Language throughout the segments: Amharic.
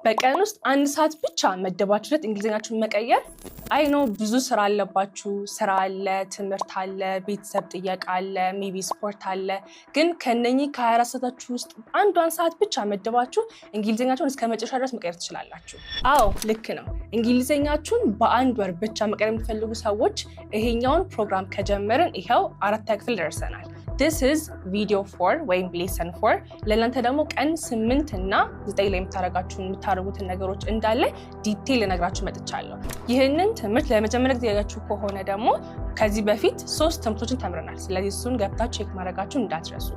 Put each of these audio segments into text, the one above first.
በቀን ውስጥ አንድ ሰዓት ብቻ መደባችሁለት እንግሊዘኛችሁን መቀየር አይ ኖ ብዙ ስራ አለባችሁ ስራ አለ ትምህርት አለ ቤተሰብ ጥያቄ አለ ሜቢ ስፖርት አለ ግን ከነኚህ ከ24 ሰዓታችሁ ውስጥ አንዷን ሰዓት ብቻ መደባችሁ እንግሊዘኛችሁን እስከ መጨረሻ ድረስ መቀየር ትችላላችሁ። አዎ ልክ ነው። እንግሊዘኛችሁን በአንድ ወር ብቻ መቀየር የምትፈልጉ ሰዎች ይሄኛውን ፕሮግራም ከጀመርን ይሄው 4ኛ ክፍል ደርሰናል። This is video 4 ወይም lesson 4 ለእናንተ ደግሞ ቀን 8 እና 9 ላይ የምታደርጉትን ነገሮች እንዳለ ዲቴል ልነግራችሁ መጥቻለሁ። ይህንን ትምህርት ለመጀመሪያ ጊዜ ያያችሁ ከሆነ ደግሞ ከዚህ በፊት 3 ትምህርቶችን ተምረናል። ስለዚህ እሱን ገብታችሁ ቼክ ማድረጋችሁን እንዳትረሱ።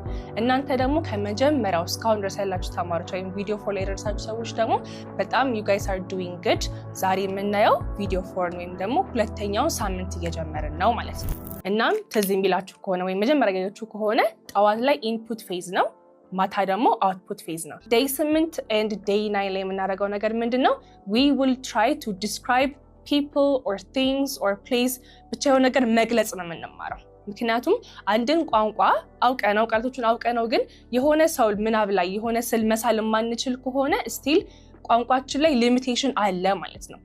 እናንተ ደግሞ ከመጀመሪያው እስካሁን ድረስ ያላችሁ ተማሪዎች ወይም video 4 ላይ ደርሳችሁ ሰዎች ደግሞ በጣም you guys are doing good። ዛሬ የምናየው video 4 ወይም ደግሞ ሁለተኛውን ሳምንት እየጀመርን ነው ማለት ነው። እናም ትዝ የሚላችሁ ከሆነ ወይም መጀመሪያ ያያችሁ ከሆነ ጠዋት ላይ ኢንፑት ፌዝ ነው፣ ማታ ደግሞ አውትፑት ፌዝ ነው። day 8 and day 9 ላይ የምናደርገው ነገር ምንድነው? We will try to describe people or things or place ብቻ የሆነ ነገር መግለጽ ነው የምንማረው። ምክንያቱም አንድን ቋንቋ አውቀነው ቃላቶቹን አውቀነው ግን የሆነ ሰው ምናብ ላይ የሆነ ስል መሳል ማንችል ከሆነ ስቲል ቋንቋችን ላይ ሊሚቴሽን አለ ማለት ነው።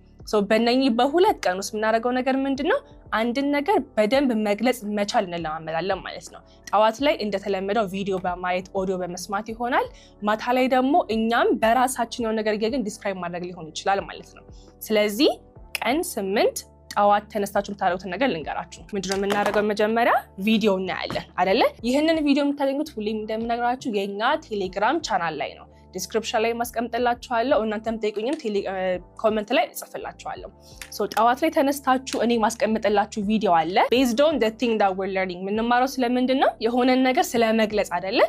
በእነኚህ በሁለት ቀን ውስጥ የምናደርገው ነገር ምንድነው? አንድን ነገር በደንብ መግለጽ መቻል እንለማመዳለን ማለት ነው። ጠዋት ላይ እንደተለመደው ቪዲዮ በማየት ኦዲዮ በመስማት ይሆናል። ማታ ላይ ደግሞ እኛም በራሳችን የሆነ ነገር ግን ዲስክራይብ ማድረግ ሊሆን ይችላል ማለት ነው። ስለዚህ ቀን 8 ጠዋት ተነስታችሁ የምታደርጉትን ነገር ልንገራችሁ። ምንድነው የምናደርገው? መጀመሪያ ቪዲዮ እናያለን አይደለ? ይህንን ቪዲዮ የምታገኙት ሁሌም እንደምነግራችሁ የኛ ቴሌግራም ቻናል ላይ ነው። ዲስክሪፕሽን ላይ ማስቀምጥላችኋለሁ። እናንተም ጠይቁኝም ኮሜንት ላይ እጽፍላችኋለሁ። ጠዋት ላይ ተነስታችሁ እኔ ማስቀምጥላችሁ ቪዲዮ አለ። based on the thing that we're learning ምንማረው ስለምንድነው? የሆነን ነገር ስለመግለጽ አይደለ?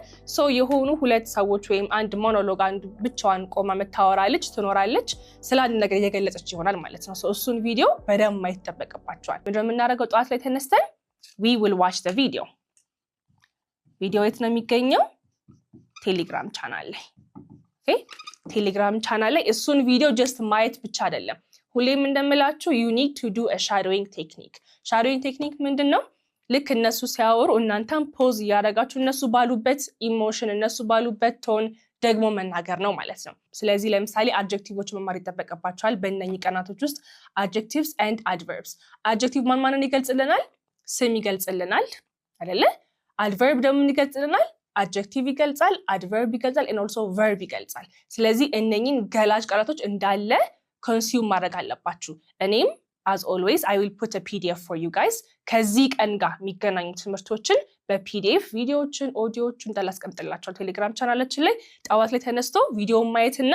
የሆኑ ሁለት ሰዎች ወይም አንድ ሞኖሎግ አንድ ብቻዋን ቆማ የምታወራ ልጅ ትኖራለች። ስለ አንድ ነገር እየገለጸች ይሆናል ማለት ነው። እሱን ቪዲዮ በደንብ ማየት ይጠበቅባችኋል። ምንድነው የምናደርገው? ጠዋት ላይ ተነስተን we will watch the video። ቪዲዮ የት ነው የሚገኘው? ቴሌግራም ቻናል ላይ። ቴሌግራም ቻናል ላይ እሱን ቪዲዮ ጀስት ማየት ብቻ አይደለም። ሁሌም እንደምላችሁ you need to do a shadowing technique። shadowing technique ምንድነው? ልክ እነሱ ሲያወሩ እናንተም ፖዝ ያደርጋችሁ እነሱ ባሉበት ኢሞሽን እነሱ ባሉበት ቶን ደግሞ መናገር ነው ማለት ነው። ስለዚህ ለምሳሌ አድጀክቲቮች መማር ይጠበቅባችኋል። በእነኚህ ቀናቶች ውስጥ adjectives and adverbs። adjective ማንን ይገልጽልናል? ስም ይገልጽልናል አይደለ? adverb ደግሞ ይገልጽልናል? adjective ይገልጻል፣ adverb ይገልጻል and also verb ይገልጻል። ስለዚህ እነኚህን ገላጭ ቃላቶች እንዳለ consume ማድረግ አለባችሁ። እኔም as always I will put a PDF for you guys። ከዚህ ቀን ጋር የሚገናኙ ትምህርቶችን በፒዲኤፍ ቪዲዮዎችን ኦዲዮዎችን እንዳላስቀምጥላችኋል ቴሌግራም ቻናላችን ላይ። ጠዋት ላይ ተነስቶ ቪዲዮ ማየትና